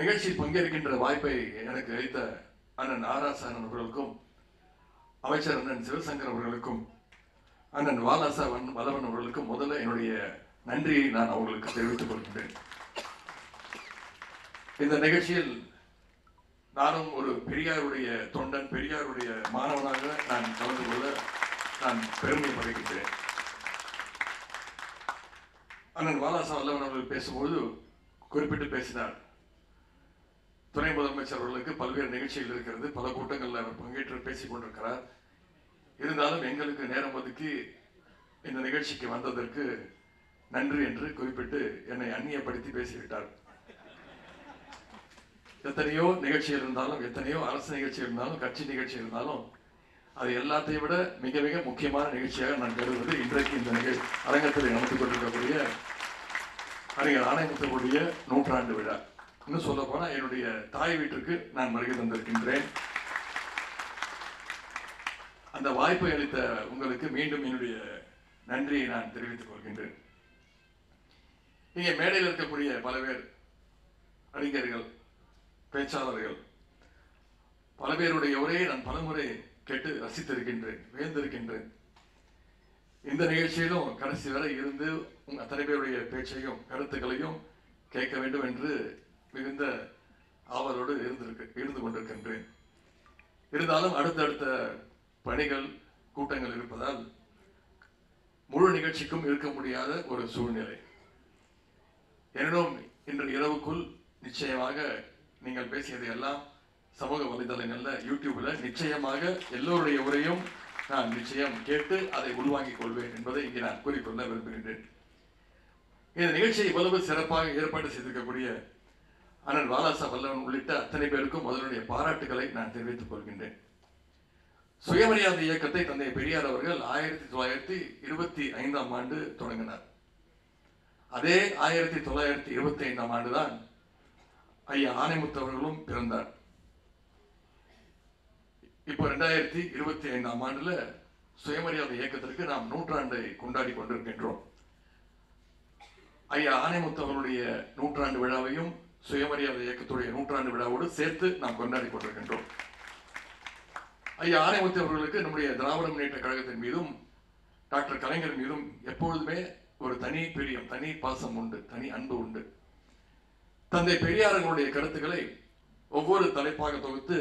நிகழ்ச்சியில் பங்கேற்கின்ற வாய்ப்பை எனக்கு அளித்த அண்ணன் ஆராசன் அவர்களுக்கும், அமைச்சர் அண்ணன் சிவசங்கர் அவர்களுக்கும், அண்ணன் வாலாசா வல்லவன் அவர்களுக்கும் முதல்ல என்னுடைய நன்றியை நான் அவர்களுக்கு தெரிவித்துக் கொள்கின்றேன். இந்த நிகழ்ச்சியில் நானும் ஒரு பெரியாருடைய தொண்டன், பெரியாருடைய மாணவனாக நான் கலந்து கொள்ள நான் பெருமை படைக்கின்றேன். அண்ணன் வாலாசா வல்லவன் அவர்கள் பேசும்போது குறிப்பிட்டு பேசினார். துணை முதலமைச்சர் அவர்களுக்கு பல்வேறு நிகழ்ச்சிகள் இருக்கிறது, பல கூட்டங்களில் அவர் பங்கேற்று பேசிக் கொண்டிருக்கிறார். இருந்தாலும் எங்களுக்கு நேரம் ஒதுக்கி இந்த நிகழ்ச்சிக்கு வந்ததற்கு நன்றி என்று குறிப்பிட்டு என்னை அந்நியப்படுத்தி பேசிவிட்டார். எத்தனையோ நிகழ்ச்சி இருந்தாலும், எத்தனையோ அரசு நிகழ்ச்சி இருந்தாலும், கட்சி நிகழ்ச்சி இருந்தாலும், அது எல்லாத்தையும் விட மிக மிக முக்கியமான நிகழ்ச்சியாக நான் கருதுவது இன்றைக்கு இந்த அரங்கத்தில் நடந்து கொண்டிருக்கக்கூடிய அறிஞர் ஆணையத்தினுடைய 100ஆண்டு விழா. இன்னும் சொல்ல போனா என்னுடைய தாய் வீட்டிற்கு நான் வருகை தந்திருக்கின்றேன். அந்த வாய்ப்பை அளித்த உங்களுக்கு மீண்டும் என்னுடைய நன்றியை நான் தெரிவித்துக் கொள்கின்றேன். இங்கே மேடையில் இருக்கக்கூடிய பல பேர் அறிஞர்கள், பேச்சாளர்கள், பல பேருடைய உரையை நான் பலமுறை கேட்டு ரசித்திருக்கின்றேன், வியந்திருக்கின்றேன். இந்த நிகழ்ச்சியிலும் கடைசி வரை இருந்து அத்தனை பேருடைய பேச்சையும் கருத்துக்களையும் கேட்க வேண்டும் என்று மிகுந்த ஆவலோடு இருந்து கொண்டிருக்கின்றேன். இருந்தாலும் அடுத்தடுத்த பணிகள், கூட்டங்கள் இருப்பதால் முழு நிகழ்ச்சிக்கும் இருக்க முடியாத ஒரு சூழ்நிலை. எனினும் இன்று இரவுக்குள் நிச்சயமாக நீங்கள் பேசியதை எல்லாம் சமூக வலைதளங்கள்ல, யூடியூப்ல நிச்சயமாக எல்லோருடைய உரையும் நான் நிச்சயம் கேட்டு அதை உள்வாங்கிக் கொள்வேன் என்பதை இங்கே நான் கூறிக்கொள்ள விரும்புகின்றேன். இந்த நிகழ்ச்சியை இவ்வளவு சிறப்பாக ஏற்பாடு செய்திருக்கக்கூடிய அண்ணன் வாலாசா வல்லவன் உள்ளிட்ட அத்தனை பேருக்கும் முதலுடைய பாராட்டுகளை நான் தெரிவித்துக் கொள்கின்றேன். சுயமரியாதை இயக்கத்தை தந்தை பெரியார் அவர்கள் 1925ஆம் ஆண்டு தொடங்கினார். அதே 1925ஆம் ஆண்டுதான் ஐயா ஆணைமுத்து அவர்களும் பிறந்தார். இப்போ 2025ஆம் ஆண்டுல சுயமரியாதை இயக்கத்திற்கு நாம் 100ஆண்டை கொண்டாடி கொண்டிருக்கின்றோம். ஐயா ஆணைமுத்து அவர்களுடைய 100ஆண்டு விழாவையும் சுயமரியாதை இயக்கத்துடைய 100ஆண்டு விழாவோடு சேர்த்து நாம் கொண்டாடி கொண்டிருக்கின்றோம். ஐயா ஆணைமுத்து அவர்களுக்கு நம்முடைய திராவிட முன்னேற்ற கழகத்தின் மீதும் டாக்டர் கலைஞர் மீதும் எப்பொழுதுமே ஒரு தனி பிரியம், தனி பாசம் உண்டு, தனி அன்பு உண்டு. தந்தை பெரியார்களுடைய கருத்துக்களை ஒவ்வொரு தலைப்பாக தொகுத்து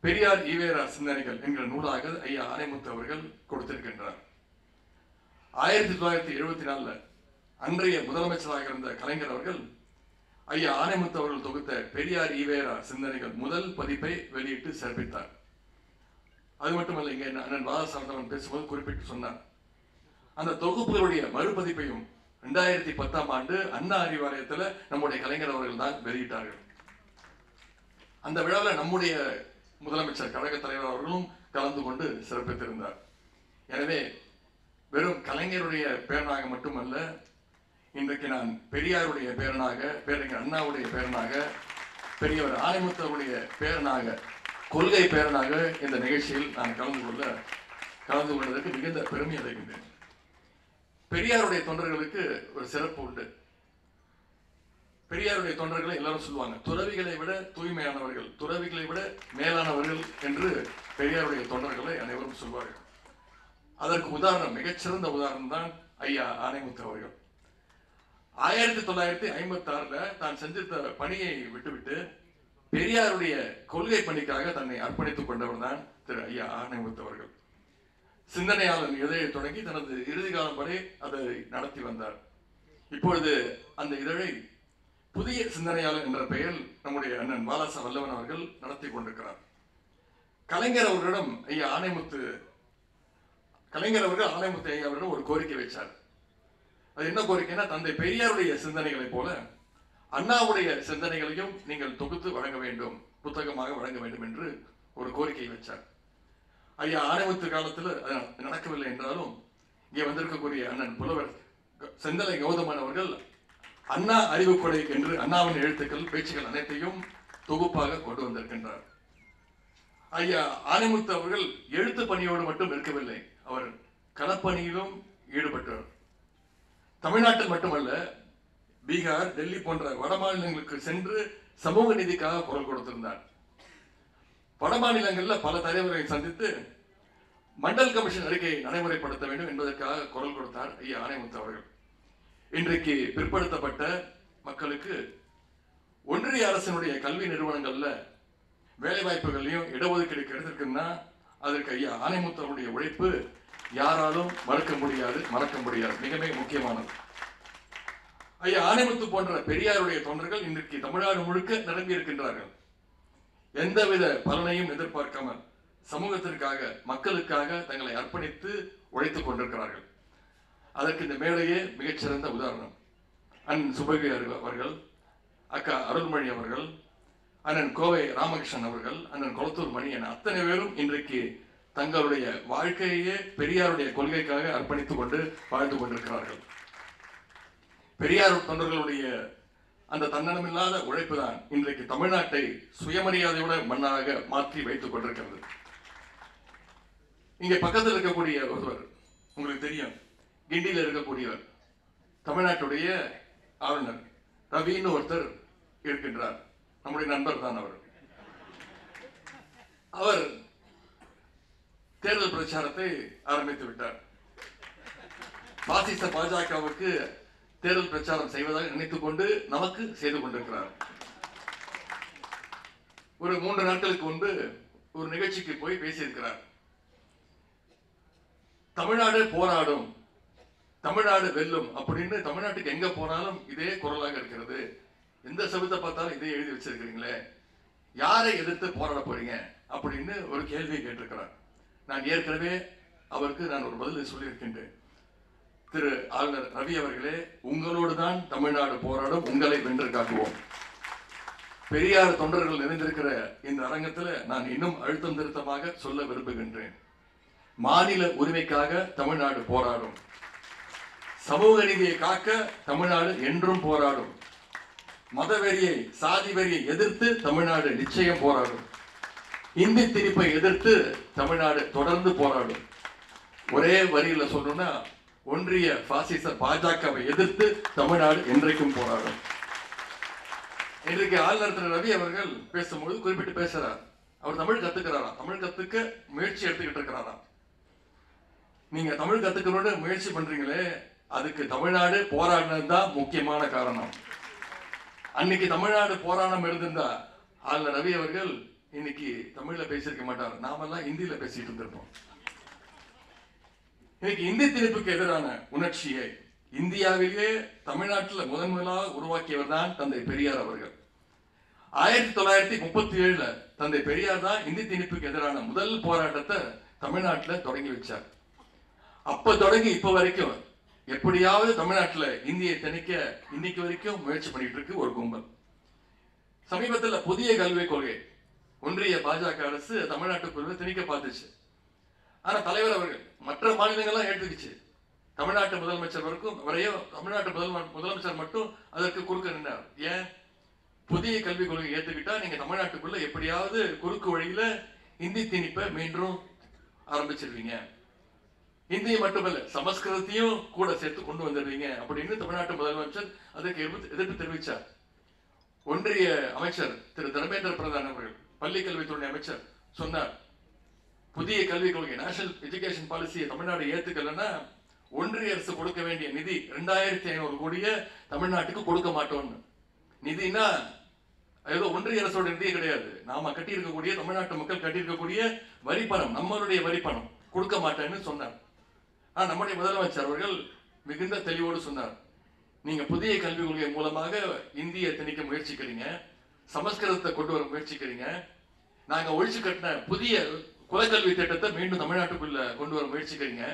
பெரியார் ஈவேரா சிந்தனைகள் என்கிற நூலாக ஐயா ஆணைமுத்து அவர்கள் கொடுத்திருக்கின்றார். 1974 அன்றைய முதலமைச்சராக இருந்த கலைஞர் அவர்கள் ஐயா ஆணைமுத்து அவர்கள் தொகுத்த பெரியார் ஈவேரா சிந்தனைகள் முதல் பதிப்பை வெளியிட்டு சிறப்பித்தார். அது மட்டுமல்ல, இங்கே அண்ணன் வாலாசாவன் பேசும்போது குறிப்பிட்டு சொன்னார், அந்த தொகுப்புகளுடைய மறுபதிப்பையும் 2010ஆம் ஆண்டு அண்ணா அறிவாலயத்தில் நம்முடைய கலைஞர் அவர்கள் தான் வெளியிட்டார்கள். அந்த விழாவில் நம்முடைய முதலமைச்சர் கழக தலைவர் அவர்களும் கலந்து கொண்டு சிறப்பித்திருந்தார். எனவே வெறும் கலைஞருடைய பேரனாக மட்டுமல்ல, இன்றைக்கு நான் பெரியாருடைய பேரனாக, பேரறிஞர் அண்ணாவுடைய பேரனாக, பெரியவர் ஆணைமுத்தருடைய பேரனாக, கொள்கை பேரனாக இந்த நிகழ்ச்சியில் நான் கலந்து கொண்டதற்கு மிகுந்த பெருமை அடைகின்றேன். பெரியாருடைய தொண்டர்களுக்கு ஒரு சிறப்பு உண்டு. பெரியாருடைய தொண்டர்களை எல்லாரும் சொல்லுவாங்க, துறவிகளை விட தூய்மையானவர்கள், துறவிகளை விட மேலானவர்கள் என்று பெரியாருடைய தொண்டர்களை அனைவரும் சொல்வார்கள். அதற்கு உதாரணம், மிகச்சிறந்த உதாரணம் தான் ஐயா ஆணைமுத்து அவர்கள். 1956 தான் செஞ்சிருந்த பணியை விட்டுவிட்டு பெரியாருடைய கொள்கை பணிக்காக தன்னை அர்ப்பணித்துக் கொண்டவர் தான் திரு ஐயா ஆணைமுத்து அவர்கள். சிந்தனையாளர் இதழை தொடங்கி தனது இறுதி காலம் வரை அதை நடத்தி வந்தார். இப்பொழுது அந்த இதழை புதிய சிந்தனையாளர் என்ற பெயரில் நம்முடைய அண்ணன் வாலாசா வல்லவன் அவர்கள் நடத்தி கொண்டிருக்கிறார். கலைஞர் அவர்களிடம் ஆணைமுத்து ஐயா அவர்கள் ஒரு கோரிக்கை வைச்சார். அது என்ன கோரிக்கைன்னா, தந்தை பெரியாருடைய சிந்தனைகளை போல அண்ணாவுடைய சிந்தனைகளையும் நீங்கள் தொகுத்து வழங்க வேண்டும், புத்தகமாக வழங்க வேண்டும் என்று ஒரு கோரிக்கை வச்சார். ஐயா ஆணைமுத்து காலத்தில் நடக்கவில்லை என்றாலும் இங்கே வந்திருக்கக்கூடிய அண்ணன் புலவர் செந்தலை கௌதமன் அவர்கள் அண்ணா அறிவுக்கொடை என்று அண்ணாவின் எழுத்துக்கள், பேச்சுகள் அனைத்தையும் தொகுப்பாக கொண்டு வந்திருக்கின்றார். ஐயா ஆணைமுத்து அவர்கள் எழுத்து பணியோடு மட்டும் இருக்கவில்லை, அவர் களப்பணியிலும் ஈடுபட்டார். தமிழ்நாட்டில் மட்டுமல்ல, பீகார், டெல்லி போன்ற வட மாநிலங்களுக்கு சென்று சமூக நீதிக்காக குரல் கொடுத்திருந்தார். வட மாநிலங்களில் பல தலைவர்களை சந்தித்து மண்டல் கமிஷன் அறிக்கையை நடைமுறைப்படுத்த வேண்டும் என்பதற்காக குரல் கொடுத்தார் ஐயா ஆணைமுத்து அவர்கள். இன்றைக்கு பிற்படுத்தப்பட்ட மக்களுக்கு ஒன்றிய அரசினுடைய கல்வி நிறுவனங்கள்ல வேலை வாய்ப்புகளையும் இடஒதுக்கீடு கிடைத்திருக்குன்னா அதற்கு ஐயா ஆணைமுத்து அவருடைய உழைப்பு யாராலும் மறக்க முடியாது, மிக மிக முக்கியமானது. ஐயா ஆணைமுத்து போன்ற பெரியாருடைய தொண்டர்கள் இன்றைக்கு தமிழ்நாடு முழுக்க நிரம்பி இருக்கின்றார்கள். எந்தவித பலனையும் எதிர்பார்க்காமல் சமூகத்திற்காக மக்களுக்காக தங்களை அர்ப்பணித்து உழைத்துக் கொண்டிருக்கிறார்கள். அதற்கு இந்த மேடையே மிகச்சிறந்த உதாரணம். அண்ணன் சுபவி அவர்கள், அக்கா அருள்மொழி அவர்கள், அண்ணன் கோவை ராமகிருஷ்ணன் அவர்கள், அண்ணன் கொளத்தூர் மணி என அத்தனை பேரும் இன்றைக்கு தங்களுடைய வாழ்க்கையே பெரியாருடைய கொள்கைக்காக அர்ப்பணித்துக் கொண்டு வாழ்ந்து கொண்டிருக்கிறார்கள். பெரியார் தொண்டர்களுடைய அந்த தன்னலமில்லாத உழைப்பு தான் இன்றைக்கு தமிழ்நாட்டை சுயமரியாதையோட மண்ணாக மாற்றி வைத்துக் கொண்டிருக்கிறது. இங்கே பக்கத்தில் இருக்கக்கூடிய ஒருவர் உங்களுக்கு தெரியும், கிண்டியில் இருக்கக்கூடியவர் தமிழ்நாட்டுடைய ஆளுநர் ரவின்னு ஒருத்தர் இருக்கின்றார். நம்முடைய நண்பர் தான் அவர். அவர் தேர்தல் பிரச்சாரத்தை ஆரம்பித்து விட்டார். பாசிச பாஜகவுக்கு தேர்தல் பிரச்சாரம் செய்வதாக நினைத்துக் கொண்டு நமக்கு செய்து கொண்டிருக்கிறார். ஒரு 3 நாட்களுக்கு முன்பு ஒரு நிகழ்ச்சிக்கு போய் பேசியிருக்கிறார். தமிழ்நாடு போராடும், தமிழ்நாடு வெல்லும் அப்படின்னு தமிழ்நாட்டுக்கு எங்க போனாலும் இதே குரலாக இருக்கிறது. எந்த சபத்தை பார்த்தாலும் இதே எழுதி வச்சிருக்கிறீங்களே, யாரை எதிர்த்து போராட போறீங்க அப்படின்னு ஒரு கேள்வியை கேட்டிருக்கிறார். நான் ஏற்கனவே அவருக்கு ஒரு பதில் சொல்லியிருக்கின்றேன். திரு ஆளுநர் ரவி அவர்களே, உங்களோடு தான் தமிழ்நாடு போராடும், உங்களை வென்று காட்டுவோம். பெரியார் தொண்டர்கள் நிறைந்திருக்கிற இந்த அரங்கத்தில் நான் இன்னும் அழுத்தம் திருத்தமாக சொல்ல விரும்புகின்றேன். மாநில உரிமைக்காக தமிழ்நாடு போராடும், சமூக நீதியை காக்க தமிழ்நாடு என்றும் போராடும், மதவெறியை சாதி வெறியை எதிர்த்து தமிழ்நாடு நிச்சயம் போராடும், இந்தி திணிப்பை எதிர்த்து தமிழ்நாடு தொடர்ந்து போராடும். ஒரே வரியில சொல்லணும்னா ஒன்றிய பாசிச பாஜகவை எதிர்த்து தமிழ்நாடு என்றைக்கும் போராடும். இன்றைக்கு ஆளுநர் திரு ரவி அவர்கள் பேசும்போது குறிப்பிட்டு பேசுறார். அவர் தமிழ் கத்துக்கிறாராம், தமிழ் கத்துக்க முயற்சி எடுத்துக்கிட்டு இருக்கிறாராம். நீங்க தமிழ் கத்துக்கணும்னு முயற்சி பண்றீங்களே, அதுக்கு தமிழ்நாடு போராடினது தான் முக்கியமான காரணம். அன்னைக்கு தமிழ்நாடு போராட்டம் இருந்திருந்தா ஆளுநர் ரவி அவர்கள் இன்னைக்கு தமிழ்ல பேசியிருக்க மாட்டார், நாமெல்லாம் இந்தியில பேசிட்டு இருந்திருப்போம். இன்னைக்கு இந்தி திணிப்புக்கு எதிரான உணர்ச்சியை இந்தியாவிலே தமிழ்நாட்டில் முதன்முதலாக உருவாக்கியவர் தான் தந்தை பெரியார் அவர்கள். 1937 தந்தை பெரியார் தான் இந்தி திணிப்புக்கு எதிரான முதல் போராட்டத்தை தமிழ்நாட்டில் தொடங்கி வச்சார். அப்ப தொடங்கி இப்ப வரைக்கும் எப்படியாவது தமிழ்நாட்டில் இந்தியை திணிக்க இன்னைக்கு வரைக்கும் முயற்சி பண்ணிட்டு இருக்கு ஒரு கும்பல். சமீபத்தில் புதிய கல்விக் கொள்கை ஒன்றிய பாஜக அரசு தமிழ்நாட்டுக்குள்ள திணிக்க பார்த்துச்சு. ஆனா தலைவர் அவர்கள் மற்ற மாநிலங்கள்லாம் ஏற்றுக்குச்சு. தமிழ்நாட்டு முதலமைச்சர் வரையும் தமிழ்நாட்டு முதலமைச்சர் மட்டும் அதற்கு குறுக்க நின்றார். ஏன்? புதிய கல்விக் கொள்கை ஏற்றுக்கிட்டா நீங்க தமிழ்நாட்டுக்குள்ள எப்படியாவது குறுக்கு வழியில இந்தி திணிப்பை மீண்டும் ஆரம்பிச்சிருவீங்க, இந்தியை மட்டுமல்ல சமஸ்கிருதத்தையும் கூட சேர்த்து கொண்டு வந்துடுவீங்க அப்படின்னு தமிழ்நாட்டு முதலமைச்சர் அதற்கு எதிர்ப்பு தெரிவித்தார். ஒன்றிய அமைச்சர் திரு தர்மேந்திர பிரதான் அவர்கள், பள்ளி கல்வித்துறை அமைச்சர் சொன்னார், புதிய கல்விக் கொள்கை நேஷனல் எஜுகேஷன் பாலிசியை தமிழ்நாடு ஏத்துக்கலன்னா ஒன்றிய அரசு கொடுக்க வேண்டிய நிதி 2500 கோடியை தமிழ்நாட்டுக்கு கொடுக்க மாட்டோம்னு. நிதினா ஏதோ ஒன்றிய அரசோட நிதி கிடையாது, நாம கட்டி இருக்கக்கூடிய தமிழ்நாட்டு மக்கள் கட்டி இருக்கக்கூடிய வரிப்பணம், நம்மளுடைய வரிப்பணம் கொடுக்க மாட்டேன்னு சொன்னார். ஆனா நம்முடைய முதலமைச்சர் அவர்கள் மிகுந்த தெளிவோடு சொன்னார், நீங்க புதிய கல்விக் கொள்கை மூலமாக இந்தியை திணிக்க முயற்சிக்கிறீங்க, சமஸ்கிருதத்தை கொண்டு வர முயற்சிக்கிறீங்க, நாங்க ஒழிச்சு கட்டின புதிய குலக்கல்வி திட்டத்தை மீண்டும் தமிழ்நாட்டுக்குள்ள கொண்டு வர முயற்சிக்கிறீங்க.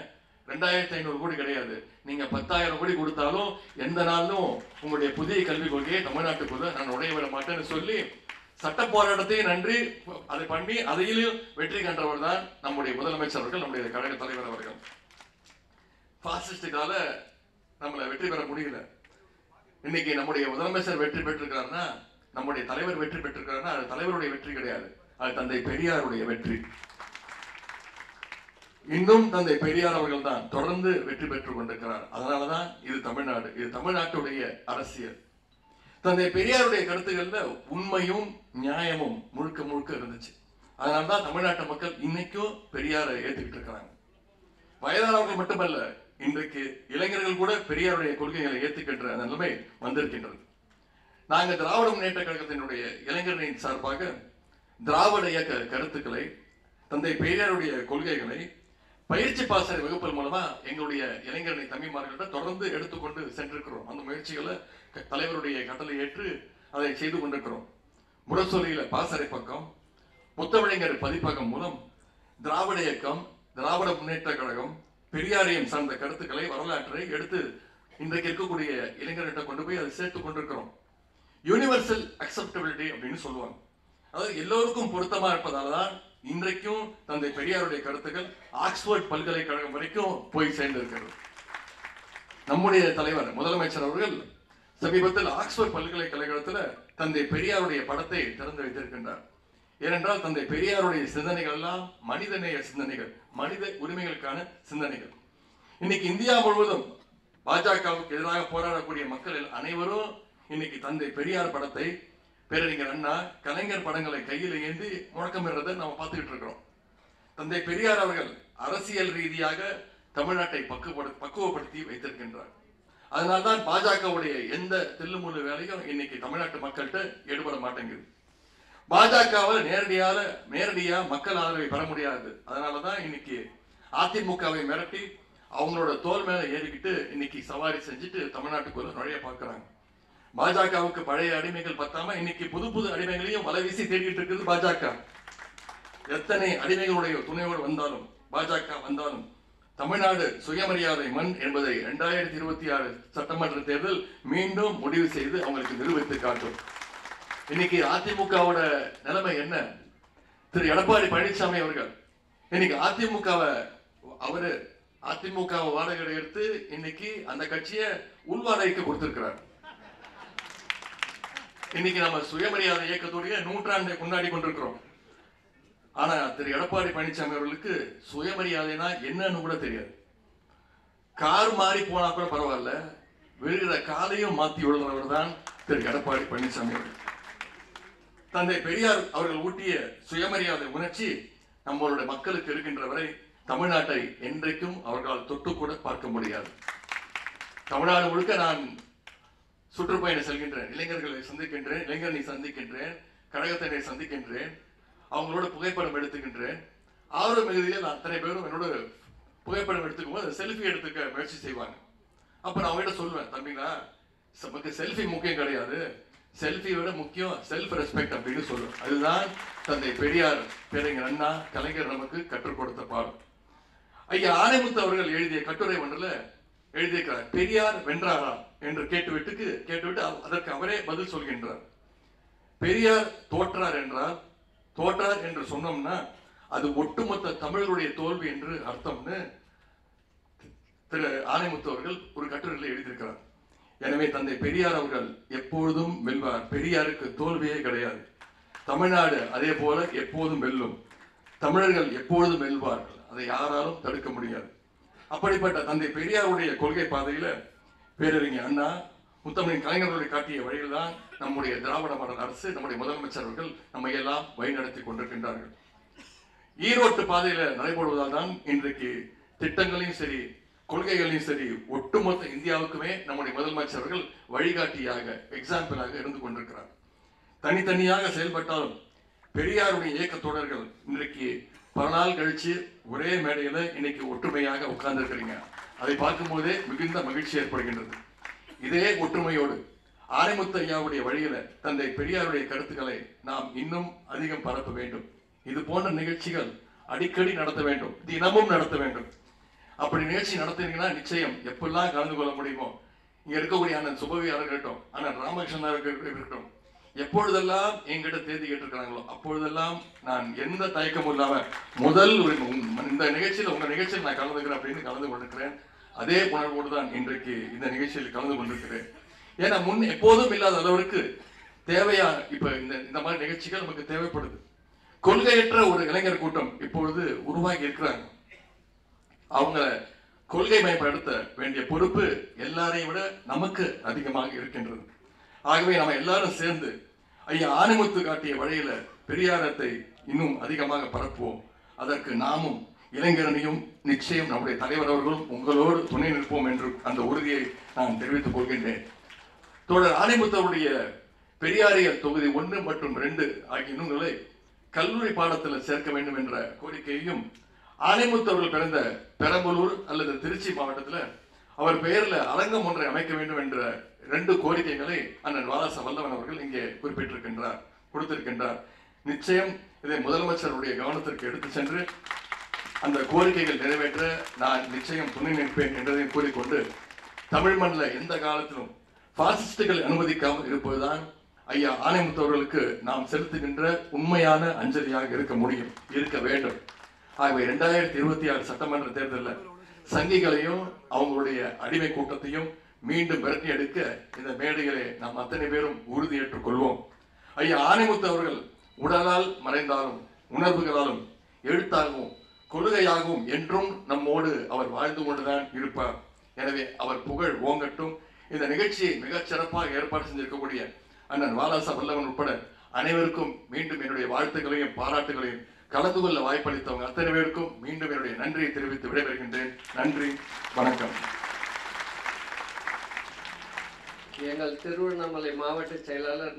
2500 கோடி கிடையாது, நீங்க 10,000 கோடி கொடுத்தாலும் எந்த நாளும் உங்களுடைய புதிய கல்விக் கொள்கையை தமிழ்நாட்டுக்குள்ள நான் உடைய விட மாட்டேன்னு சொல்லி சட்ட போராட்டத்தையும் நன்றி அதை பண்ணி அதையிலும் வெற்றி கண்டவர் தான் நம்முடைய முதலமைச்சர் அவர்கள், நம்முடைய கழக தலைவர் அவர்கள். பாசிஸ்டுக்கால நம்மளை வெற்றி பெற முடியல. இன்னைக்கு நம்முடைய முதலமைச்சர் வெற்றி பெற்றிருக்கிறாருன்னா, நம்முடைய தலைவர் வெற்றி பெற்றிருக்கிறாருன்னா அது தலைவருடைய வெற்றி கிடையாது, அது தந்தை பெரியாருடைய வெற்றி. இன்னும் தந்தை பெரியார் அவர்கள் தான் தொடர்ந்து வெற்றி பெற்றுக் கொண்டிருக்கிறார். அதனாலதான் இது தமிழ்நாடு, இது தமிழ்நாட்டுடைய அரசியல். தந்தை பெரியாருடைய கருத்துக்கள்ல உண்மையும் நியாயமும் முழுக்க முழுக்க இருந்துச்சு. அதனால்தான் தமிழ்நாட்டு மக்கள் இன்னைக்கும் பெரியாரை ஏத்துக்கிட்டு இருக்கிறாங்க. வயதானவர்கள் மட்டுமல்ல, இன்றைக்கு இளைஞர்கள் கூட பெரியாருடைய கொள்கைகளை ஏற்றுக்கின்ற நிலைமை வந்திருக்கின்றது. நாங்கள் திராவிட முன்னேற்ற கழகத்தினுடைய இளைஞர்களின் சார்பாக திராவிட இயக்க கருத்துக்களை, தந்தை பெரியாருடைய கொள்கைகளை பயிற்சி பாசறை வகுப்புகள் மூலமா எங்களுடைய இளைஞர்களை தம்பிமார்களிடம் தொடர்ந்து எடுத்துக்கொண்டு சென்றிருக்கிறோம். அந்த முயற்சிகளை தலைவருடைய கட்டளை ஏற்று அதை செய்து கொண்டிருக்கிறோம். முரசொலியில பாசறை பக்கம், முத்தமிழர் பதிப்பகம் மூலம் திராவிட இயக்கம், திராவிட முன்னேற்ற கழகம், பெரியாரையும் சார்ந்த கருத்துக்களை, வரலாற்றை எடுத்து இன்றைக்கு இருக்கக்கூடிய இளைஞர்கிட்ட கொண்டு போய் அதை சேர்த்து கொண்டிருக்கிறோம். யூனிவர்சல் அக்செப்டபிலிட்டி அப்படின்னு சொல்லுவாங்க. அதாவது எல்லோருக்கும் பொருத்தமா இருப்பதால தான் இன்றைக்கும் தந்தை பெரியாருடைய கருத்துக்கள் ஆக்ஸ்போர்ட் பல்கலைக்கழகம் வரைக்கும் போய் சேர்ந்திருக்கிறது. நம்முடைய தலைவர் முதலமைச்சர் அவர்கள் சமீபத்தில் ஆக்ஸ்போர்ட் பல்கலைக்கழகத்தில் தந்தை பெரியாருடைய படத்தை திறந்து வைத்திருக்கின்றார். ஏனென்றால் தந்தை பெரியாருடைய சிந்தனைகள் எல்லாம் மனிதநேய சிந்தனைகள், மனித உரிமைகளுக்கான சிந்தனைகள். இன்னைக்கு இந்தியா முழுவதும் பாஜகவுக்கு எதிராக போராடக்கூடிய மக்கள் அனைவரும் இன்னைக்கு தந்தை பெரியார் படத்தை, பேரறிஞர் அண்ணா, கலைஞர் படங்களை கையில் ஏந்தி முழக்கமிடுறதை நாம பார்த்துக்கிட்டு இருக்கிறோம். தந்தை பெரியார் அவர்கள் அரசியல் ரீதியாக தமிழ்நாட்டை பக்குவப்படுத்தி வைத்திருக்கின்றார். அதனால்தான் பாஜகவுடைய எந்த தில்லுமுள்ளு வேலையும் இன்னைக்கு தமிழ்நாட்டு மக்கள்கிட்ட ஈடுபட மாட்டேங்குது. பாஜகவால் நேரடியா மக்கள் ஆதரவை பெற முடியாது. அதனாலதான் இன்னைக்கு அதிமுகவை மிரட்டி அவங்களோட தோல் மேல ஏறிக்கிட்டு இன்னைக்கு சவாரி செஞ்சுட்டு தமிழ்நாட்டுக்குள்ள நுழைய பார்க்கிறாங்க. பாஜகவுக்கு பழைய அடிமைகள் பத்தாம இன்னைக்கு புது புது அடிமைகளையும் வலை வீசி தேடிட்டு இருக்குது பாஜக. எத்தனை அடிமைகளுடைய துணையோடு வந்தாலும், பாஜக வந்தாலும், தமிழ்நாடு சுயமரியாதை மண் என்பதை 2026 சட்டமன்ற தேர்தல் மீண்டும் முடிவு செய்து அவங்களுக்கு நிரூபித்து காட்டும். இன்னைக்கு அதிமுகவோட நிலைமை என்ன? திரு எடப்பாடி பழனிசாமி அவர்கள் இன்னைக்கு அதிமுக வாடகை எடுத்து இன்னைக்கு அந்த கட்சியை உள்வாடகைக்கு கொடுத்திருக்கிறார். இன்னைக்கு நம்ம சுயமரியாதை இயக்கத்துடைய நூற்றாண்டை கொண்டாடி கொண்டிருக்கிறோம். ஆனா திரு எடப்பாடி பழனிசாமி அவர்களுக்கு சுயமரியாதைனா என்னன்னு கூட தெரியாது. கார் மாறி போனா கூட பரவாயில்ல, விழுகிற காலையும் மாத்தி உள்ளவர் தான் திரு எடப்பாடி பழனிசாமி அவர்கள். தந்தை பெரியார் அவர்கள் ஊட்டிய சுயமரியாதை உணர்ச்சி நம்மளுடைய மக்களுக்கு இருக்கின்ற வரை தமிழ்நாட்டை என்றைக்கும் அவர்களால் தொட்டு கூட பார்க்க முடியாது. தமிழ்நாடு முழுக்க நான் சுற்றுப்பயணம் செல்கின்றேன், இளைஞர்களை சந்திக்கின்றேன், இளைஞர்களை சந்திக்கின்றேன், கழகத்தினரை சந்திக்கின்றேன், அவங்களோட புகைப்படம் எடுத்துக்கின்றேன். ஆர்வம் மிகுதியில் அத்தனை பேரும் என்னோட புகைப்படம் எடுத்துக்கும் போது செல்ஃபி எடுத்துக்க முயற்சி செய்வாங்க. அப்ப நான் அவங்ககிட்ட சொல்லுவேன், தம்பிங்களா, நமக்கு செல்ஃபி முக்கியம் கிடையாது, செல்ஃபி விட முக்கியம் செல்ஃப் ரெஸ்பெக்ட் அப்படின்னு சொல்லுவேன். அதுதான் தந்தை பெரியார், பேரறிஞர் அண்ணா, கலைஞர் நமக்கு கற்றுக் கொடுத்த பாடம். ஐயா ஆனைமுத்து அவர்கள் எழுதிய கட்டுரை ஒன்றில் எழுதியிருக்கிறார், பெரியார் வென்றாரா என்று கேட்டுவிட்டு அதற்கு அவரே பதில் சொல்கின்றார். பெரியார் தோற்றார் என்று சொன்னோம்னா அது ஒட்டுமொத்த தமிழருடைய தோல்வி என்று அர்த்தம்னு திரு ஆனைமுத்து அவர்கள் ஒரு கட்டுரையில் எழுதியிருக்கிறார். எனவே தந்தை பெரியார் அவர்கள் எப்பொழுதும் வெல்வார். பெரியாருக்கு தோல்வியே கிடையாது. தமிழ்நாடு அதே போல எப்போதும் வெல்லும். தமிழர்கள் எப்பொழுதும் வெல்வார்கள். அதை யாராலும் தடுக்க முடியாது. அப்படிப்பட்ட தந்தை பெரியாருடைய கொள்கை பாதையில பேரறிஞர் அண்ணா, முத்தமிழின் கலைஞர்களுடைய காட்டிய வழியில் தான் நம்முடைய திராவிட மாடல் அரசு, நம்முடைய முதலமைச்சர் அவர்கள் நம்மை எல்லாம் வழிநடத்தி கொண்டிருக்கின்றார்கள். ஈரோட்டு பாதையில நடைபெறுவதால் தான் இன்றைக்கு திட்டங்களையும் சரி, கொள்கைகளையும் சரி, ஒட்டுமொத்த இந்தியாவுக்குமே நம்முடைய முதலமைச்சர் அவர்கள் வழிகாட்டியாக, எக்ஸாம்பிளாக இருந்து கொண்டிருக்கிறார். தனித்தனியாக செயல்பட்டாலும் பெரியாருடைய இயக்க தோழர்கள் இன்றைக்கு பல நாள் கழிச்சு ஒரே மேடையில இன்னைக்கு ஒற்றுமையாக உட்கார்ந்து இருக்கிறீங்க. அதை பார்க்கும் போதே மிகுந்த மகிழ்ச்சி ஏற்படுகின்றது. இதே ஒற்றுமையோடு ஆனைமுத்து ஐயாவுடைய வழியில தந்தை பெரியாருடைய கருத்துக்களை நாம் இன்னும் அதிகம் பரப்ப வேண்டும். இது போன்ற நிகழ்ச்சிகள் அடிக்கடி நடத்த வேண்டும், தினமும் நடத்த வேண்டும். அப்படி நிகழ்ச்சி நடத்தினீங்கன்னா நிச்சயம் எப்பெல்லாம் கலந்து கொள்ள முடியுமோ, இங்க இருக்கக்கூடிய அண்ணன் சுபவியாளர் இருக்கட்டும், அண்ணன் ராமகிருஷ்ணன் இருக்கட்டும், எப்பொழுதெல்லாம் என்கிட்ட தேதி கேட்டிருக்கிறாங்களோ அப்பொழுதெல்லாம் நான் எந்த தயக்கமும் இல்லாம முதல் இந்த நிகழ்ச்சியில், உங்க நிகழ்ச்சியில் நான் கலந்துக்கிறேன் அப்படின்னு கலந்து கொண்டிருக்கிறேன். அதே உணர்வோடு தான் இன்றைக்கு இந்த நிகழ்ச்சியில் கலந்து கொண்டிருக்கிறேன். ஏன்னா எப்போதும் இல்லாத அளவிற்கு தேவையா இப்ப இந்த மாதிரி நிகழ்ச்சிகள் நமக்கு தேவைப்படுது. கொள்கையற்ற ஒரு இளைஞர் கூட்டம் இப்பொழுது உருவாகி இருக்கிறாங்க. அவங்க கொள்கை மயப்படுத்த வேண்டிய பொறுப்பு எல்லாரையும் விட நமக்கு அதிகமாக இருக்கின்றது. ஆகவே நம்ம எல்லாரும் சேர்ந்து ஐயா ஆனைமுத்து காட்டிய வழியில பெரியாரத்தை இன்னும் அதிகமாக பரப்புவோம். அதற்கு நாமும் இளைஞரணியும் நிச்சயம் நம்முடைய தலைவர் அவர்களும் உங்களோடு துணை நிற்போம் என்று அந்த உறுதியை நான் தெரிவித்துக் கொள்கின்றேன். தோழர் ஆனைமுத்து அவருடைய பெரியாரியல் தொகுதி 1 மற்றும் 2 ஆகிய நூல்களை கல்லூரி பாடத்தில் சேர்க்க வேண்டும் என்ற கோரிக்கையையும், ஆனைமுத்து அவர்கள் பிறந்த பெரம்பலூர் அல்லது திருச்சி மாவட்டத்தில் அவர் பெயரில் அரங்கம் ஒன்றை அமைக்க வேண்டும் என்ற 2 கோரிக்கைகளை அண்ணன் வாலாச வல்லவன் அவர்கள் இங்கே கொடுத்திருக்கின்றார். நிச்சயம் இதை முதலமைச்சருடைய கவனத்திற்கு எடுத்து சென்று அந்த கோரிக்கைகள் நிறைவேற்ற நான் நிச்சயம் துணை நிற்பேன் என்பதையும் கூறிக்கொண்டு, தமிழ் மண்ணில் எந்த காலத்திலும் பாசிஸ்டுகள் அனுமதிக்காமல் இருப்பதுதான் ஐயா ஆனைமுத்து அவர்களுக்கு நாம் செலுத்துகின்ற உண்மையான அஞ்சலியாக இருக்க வேண்டும். ஆகவே 2026 சட்டமன்ற தேர்தலில் சங்கிகளையும் அவங்களுடைய அடிமை கூட்டத்தையும் மீண்டும் விரட்டி எடுக்க இந்த மேடைகளை நாம் அத்தனை பேரும் உறுதியேற்றுக் கொள்வோம். ஐயா ஆனைமுத்து அவர்கள் உடலால் மறைந்தாலும் உணர்வுகளாலும் எழுத்தாகவும் கொள்கையாகவும் என்றும் நம்மோடு அவர் வாழ்ந்து கொண்டுதான் இருப்பார். எனவே அவர் புகழ் ஓங்கட்டும். இந்த நிகழ்ச்சியை மிகச் சிறப்பாக ஏற்பாடு செஞ்சிருக்கக்கூடிய அண்ணன் வாலாச வல்லவன் உட்பட அனைவருக்கும் மீண்டும் என்னுடைய வாழ்த்துக்களையும் பாராட்டுகளையும் கலந்து கொள்ள வாய்ப்பளித்தவங்க அத்தனை பேருக்கும் மீண்டும் என்னுடைய நன்றியை தெரிவித்து விடைபெறுகின்றேன். நன்றி, வணக்கம். எங்கள் திருவண்ணாமலை மாவட்ட செயலாளர்